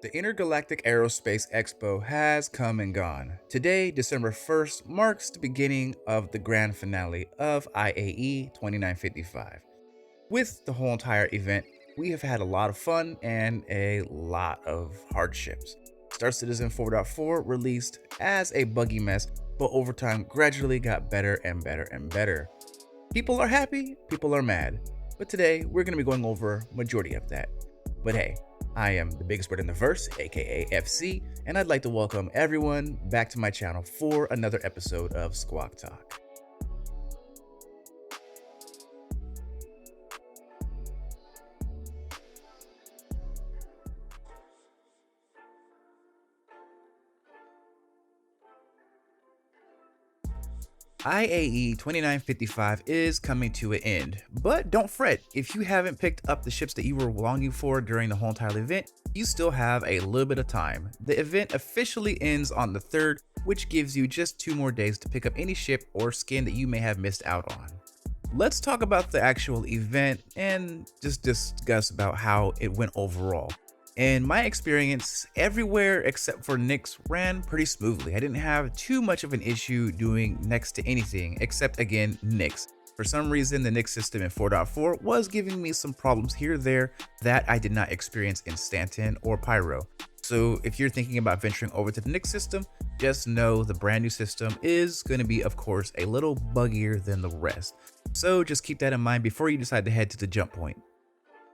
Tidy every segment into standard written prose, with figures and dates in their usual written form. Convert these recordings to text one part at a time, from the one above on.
The Intergalactic Aerospace Expo has come and gone. Today, December 1st, marks the beginning of the grand finale of IAE 2955. With the whole entire event, we have had a lot of fun and a lot of hardships. Star Citizen 4.4 released as a buggy mess, but over time gradually got better and better and better. People are happy, people are mad, but today we're going to be going over majority of that. But hey, I am the biggest bird in the verse, aka FC, and I'd like to welcome everyone back to my channel for another episode of Squawk Talk. IAE 2955 is coming to an end, but don't fret, if you haven't picked up the ships that you were longing for during the whole entire event, you still have a little bit of time. The event officially ends on the 3rd, which gives you just 2 more days to pick up any ship or skin that you may have missed out on. Let's talk about the actual event and just discuss about how it went overall. In my experience, everywhere except for Nyx ran pretty smoothly. I didn't have too much of an issue doing next to anything except, again, Nyx. For some reason, the Nyx system in 4.4 was giving me some problems here or there that I did not experience in Stanton or Pyro. So if you're thinking about venturing over to the Nyx system, just know the brand new system is going to be, of course, a little buggier than the rest. So just keep that in mind before you decide to head to the jump point.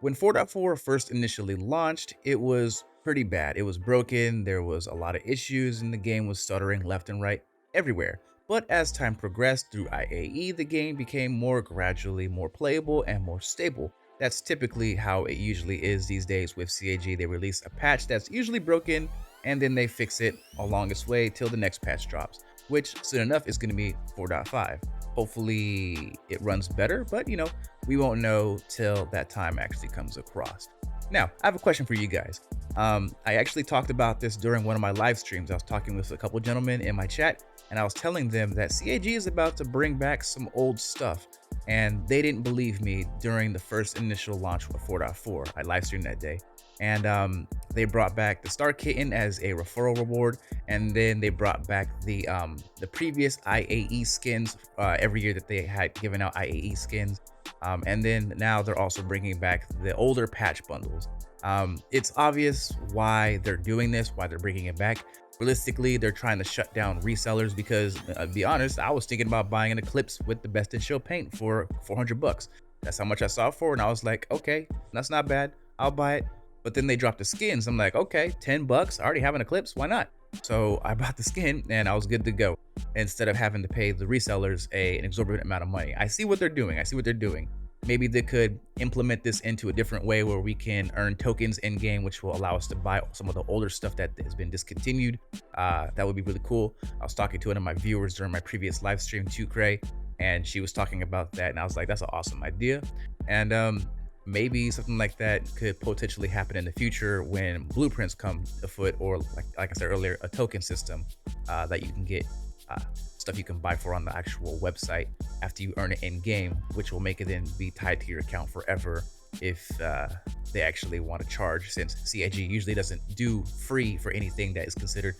When 4.4 first initially launched, it was pretty bad. It was broken, there was a lot of issues, and the game was stuttering left and right everywhere. But as time progressed through IAE, the game became gradually more playable and more stable. That's typically how it usually is these days with CAG. They release a patch that's usually broken, and then they fix it along its way till the next patch drops, which soon enough is going to be 4.5. Hopefully it runs better, but we won't know till that time actually comes across. Now, I have a question for you guys. I actually talked about this during one of my live streams. I was talking with a couple gentlemen in my chat, and I was telling them that CAG is about to bring back some old stuff, and they didn't believe me during the first initial launch of 4.4. I live streamed that day, and they brought back the Star Kitten as a referral reward, and then they brought back the previous IAE skins every year that they had given out IAE skins. And then now they're also bringing back the older patch bundles. It's obvious why they're doing this, why they're bringing it back. Realistically, they're trying to shut down resellers because, to be honest, I was thinking about buying an Eclipse with the best in show paint for 400 bucks. That's how much I saw it for, and I was like, okay, that's not bad. I'll buy it. But then they dropped the skins. I'm like, okay, 10 bucks. I already have an Eclipse. Why not? So I bought the skin and I was good to go instead of having to pay the resellers an exorbitant amount of money. I see what they're doing. Maybe they could implement this into a different way where we can earn tokens in game, which will allow us to buy some of the older stuff that has been discontinued. That would be really cool. I was talking to one of my viewers during my previous live stream, 2Cray, and she was talking about that. And I was like, that's an awesome idea. And maybe something like that could potentially happen in the future when blueprints come afoot, or like I said earlier, a token system that you can get stuff you can buy for on the actual website after you earn it in game, which will make it then be tied to your account forever if they actually want to charge, since CAG usually doesn't do free for anything that is considered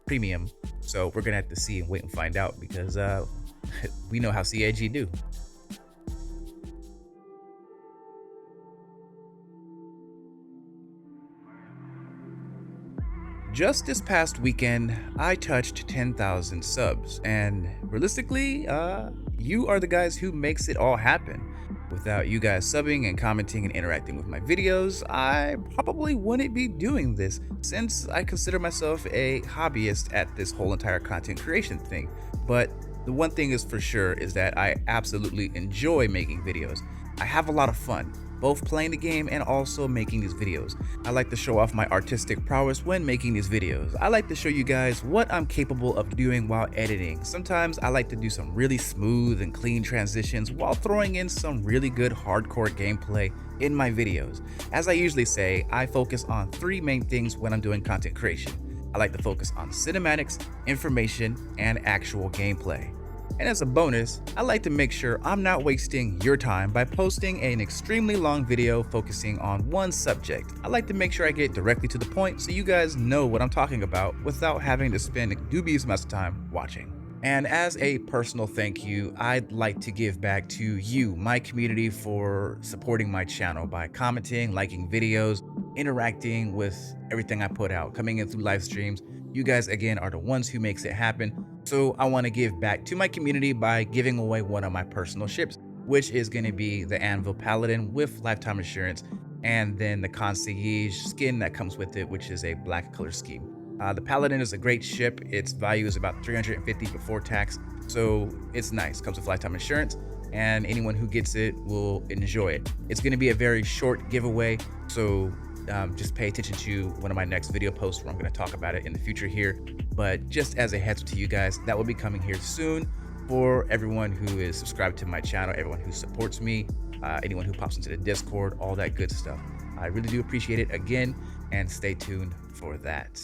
premium. So we're gonna have to see and wait and find out, because we know how CAG do. Just this past weekend, I touched 10,000 subs, and realistically, you are the guys who makes it all happen. Without you guys subbing and commenting and interacting with my videos, I probably wouldn't be doing this, since I consider myself a hobbyist at this whole entire content creation thing. But the one thing is for sure is that I absolutely enjoy making videos. I have a lot of fun, both playing the game and also making these videos. I like to show off my artistic prowess when making these videos. I like to show you guys what I'm capable of doing while editing. Sometimes I like to do some really smooth and clean transitions while throwing in some really good hardcore gameplay in my videos. As I usually say, I focus on 3 main things when I'm doing content creation. I like to focus on cinematics, information, and actual gameplay. And as a bonus, I like to make sure I'm not wasting your time by posting an extremely long video focusing on one subject. I like to make sure I get directly to the point so you guys know what I'm talking about without having to spend a dubious amount of time watching. And as a personal thank you, I'd like to give back to you, my community, for supporting my channel by commenting, liking videos, interacting with everything I put out, coming in through live streams. You guys, again, are the ones who makes it happen. So I want to give back to my community by giving away one of my personal ships, which is going to be the Anvil Paladin with lifetime insurance, and then the Concierge skin that comes with it, which is a black color scheme. The Paladin is a great ship. Its value is about 350 before tax, so it's nice. Comes with lifetime insurance, and anyone who gets it will enjoy it. It's going to be a very short giveaway, so just pay attention to one of my next video posts where I'm going to talk about it in the future here. But just as a heads up to you guys, that will be coming here soon for everyone who is subscribed to my channel, everyone who supports me, anyone who pops into the Discord, all that good stuff. I really do appreciate it again, and stay tuned for that.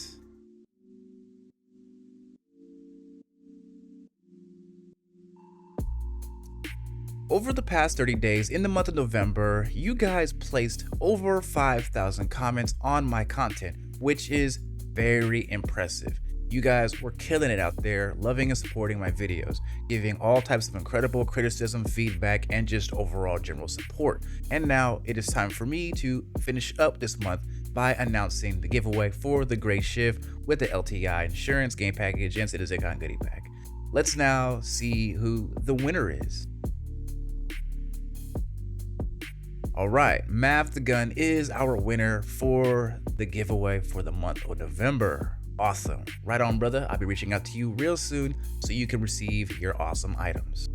Over the past 30 days in the month of November, you guys placed over 5,000 comments on my content, which is very impressive. You guys were killing it out there, loving and supporting my videos, giving all types of incredible criticism, feedback, and just overall general support. And now it is time for me to finish up this month by announcing the giveaway for the Gray Shiv with the LTI insurance game package and Citizen goodie pack. Let's now see who the winner is. All right, Mav the Gun is our winner for the giveaway for the month of November. Awesome. Right on, brother. I'll be reaching out to you real soon so you can receive your awesome items.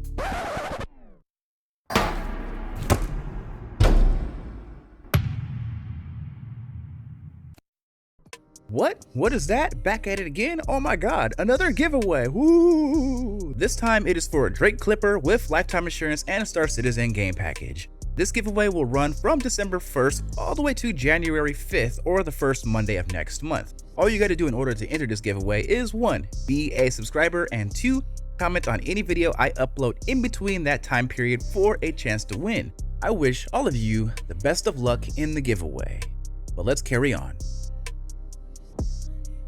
What is that? Back at it again? Oh my god, another giveaway. Woo! This time it is for a Drake Clipper with lifetime insurance and a Star Citizen game package. This giveaway will run from December 1st all the way to January 5th or the first Monday of next month. All you got to do in order to enter this giveaway is 1. Be a subscriber, and 2. Comment on any video I upload in between that time period for a chance to win. I wish all of you the best of luck in the giveaway. But let's carry on.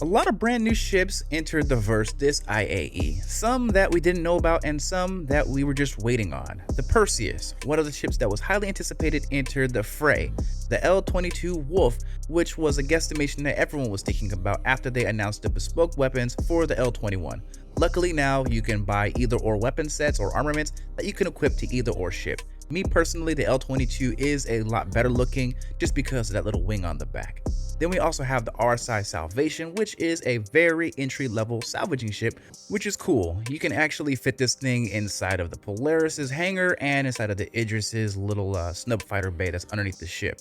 A lot of brand new ships entered the verse this IAE, some that we didn't know about and some that we were just waiting on. The Perseus, one of the ships that was highly anticipated, entered the fray. The L-22 Wolf, which was a guesstimation that everyone was thinking about after they announced the bespoke weapons for the L-21. Luckily now you can buy either or weapon sets or armaments that you can equip to either or ship. Me personally, the L-22 is a lot better looking just because of that little wing on the back. Then we also have the RSI Salvation, which is a very entry-level salvaging ship, which is cool. You can actually fit this thing inside of the Polaris's hangar and inside of the Idris's little snub fighter bay that's underneath the ship.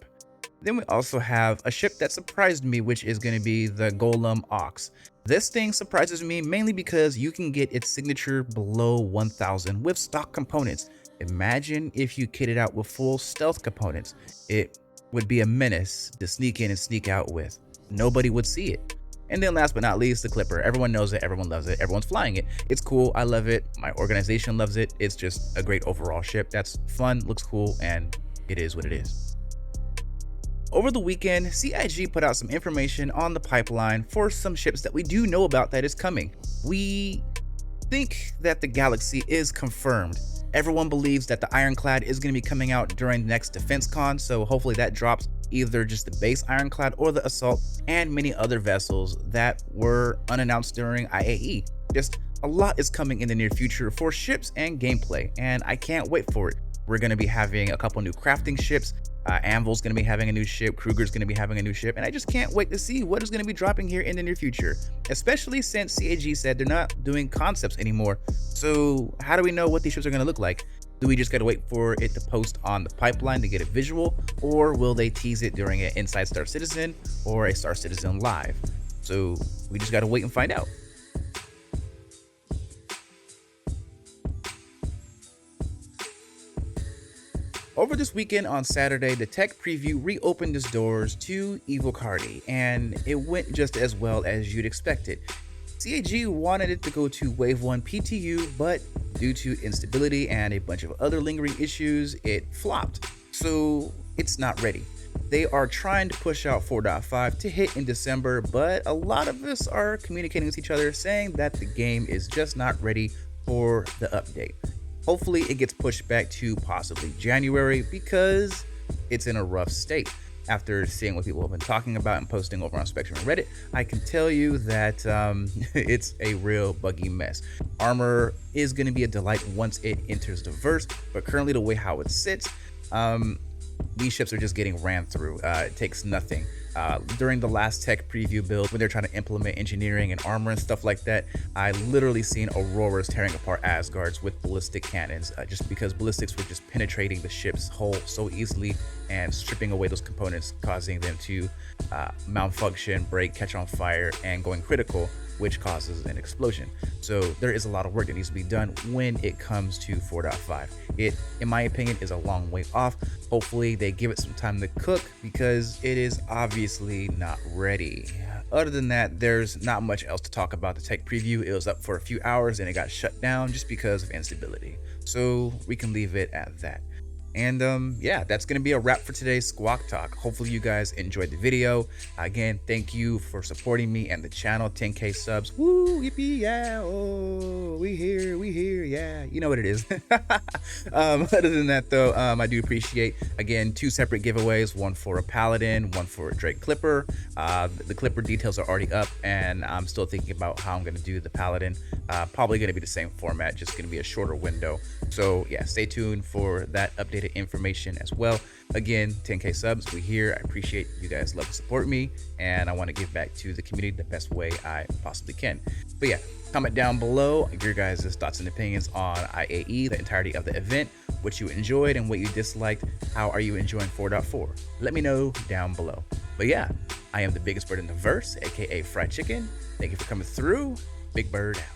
Then we also have a ship that surprised me, which is going to be the Golem Ox. This thing surprises me mainly because you can get its signature below 1,000 with stock components. Imagine if you kitted out with full stealth components. It would be a menace to sneak in and sneak out with. Nobody would see it. And then last but not least, the Clipper. Everyone knows it, everyone loves it, everyone's flying it. It's cool, I love it, my organization loves it. It's just a great overall ship that's fun, looks cool, and it is what it is. Over the weekend, CIG put out some information on the pipeline for some ships that we do know about that is coming. We think that the Galaxy is confirmed. Everyone believes that the Ironclad is going to be coming out during the next Defense Con, so hopefully that drops either just the base Ironclad or the Assault, and many other vessels that were unannounced during IAE. Just a lot is coming in the near future for ships and gameplay, and I can't wait for it. We're going to be having a couple new crafting ships. Anvil's going to be having a new ship, Kruger's going to be having a new ship, and I just can't wait to see what is going to be dropping here in the near future, especially since CAG said they're not doing concepts anymore. So how do we know what these ships are going to look like? Do we just got to wait for it to post on the pipeline to get a visual, or will they tease it during an Inside Star Citizen or a Star Citizen Live? So we just got to wait and find out. Over this weekend on Saturday, the tech preview reopened its doors to Evil Cardi, and it went just as well as you'd expect it. CAG wanted it to go to Wave 1 PTU, but due to instability and a bunch of other lingering issues, it flopped. So it's not ready. They are trying to push out 4.5 to hit in December, but a lot of us are communicating with each other saying that the game is just not ready for the update. Hopefully it gets pushed back to possibly January because it's in a rough state. After seeing what people have been talking about and posting over on Spectrum and Reddit, I can tell you that it's a real buggy mess. Armor is going to be a delight once it enters the verse, but currently the way how it sits, these ships are just getting ran through. It takes nothing. During the last tech preview build, when they're trying to implement engineering and armor and stuff like that, I literally seen Auroras tearing apart Asgards with ballistic cannons, just because ballistics were just penetrating the ship's hull so easily and stripping away those components, causing them to malfunction, break, catch on fire, and going critical, which causes an explosion. So there is a lot of work that needs to be done when it comes to 4.5. It, in my opinion, is a long way off. Hopefully they give it some time to cook because it is obviously not ready. Other than that, there's not much else to talk about. The tech preview, it was up for a few hours and it got shut down just because of instability. So we can leave it at that. And yeah, that's going to be a wrap for today's Squawk Talk. Hopefully you guys enjoyed the video. Again, thank you for supporting me and the channel. 10K subs. Woo, yippee, yeah. Oh, we here, yeah. You know what it is. Other than that, though, I do appreciate, again, 2 separate giveaways, one for a Paladin, one for a Drake Clipper. The Clipper details are already up, and I'm still thinking about how I'm going to do the Paladin. Probably going to be the same format, just going to be a shorter window. So yeah, stay tuned for that updated information as well. Again, 10K subs, we here. I appreciate you guys love to support me, and I want to give back to the community the best way I possibly can. But yeah, comment down below your guys' thoughts and opinions on IAE, the entirety of the event, what you enjoyed and what you disliked. How are you enjoying 4.4? Let me know down below. But yeah, I am the biggest bird in the verse, aka Fried Chicken. Thank you for coming through. Big Bird out.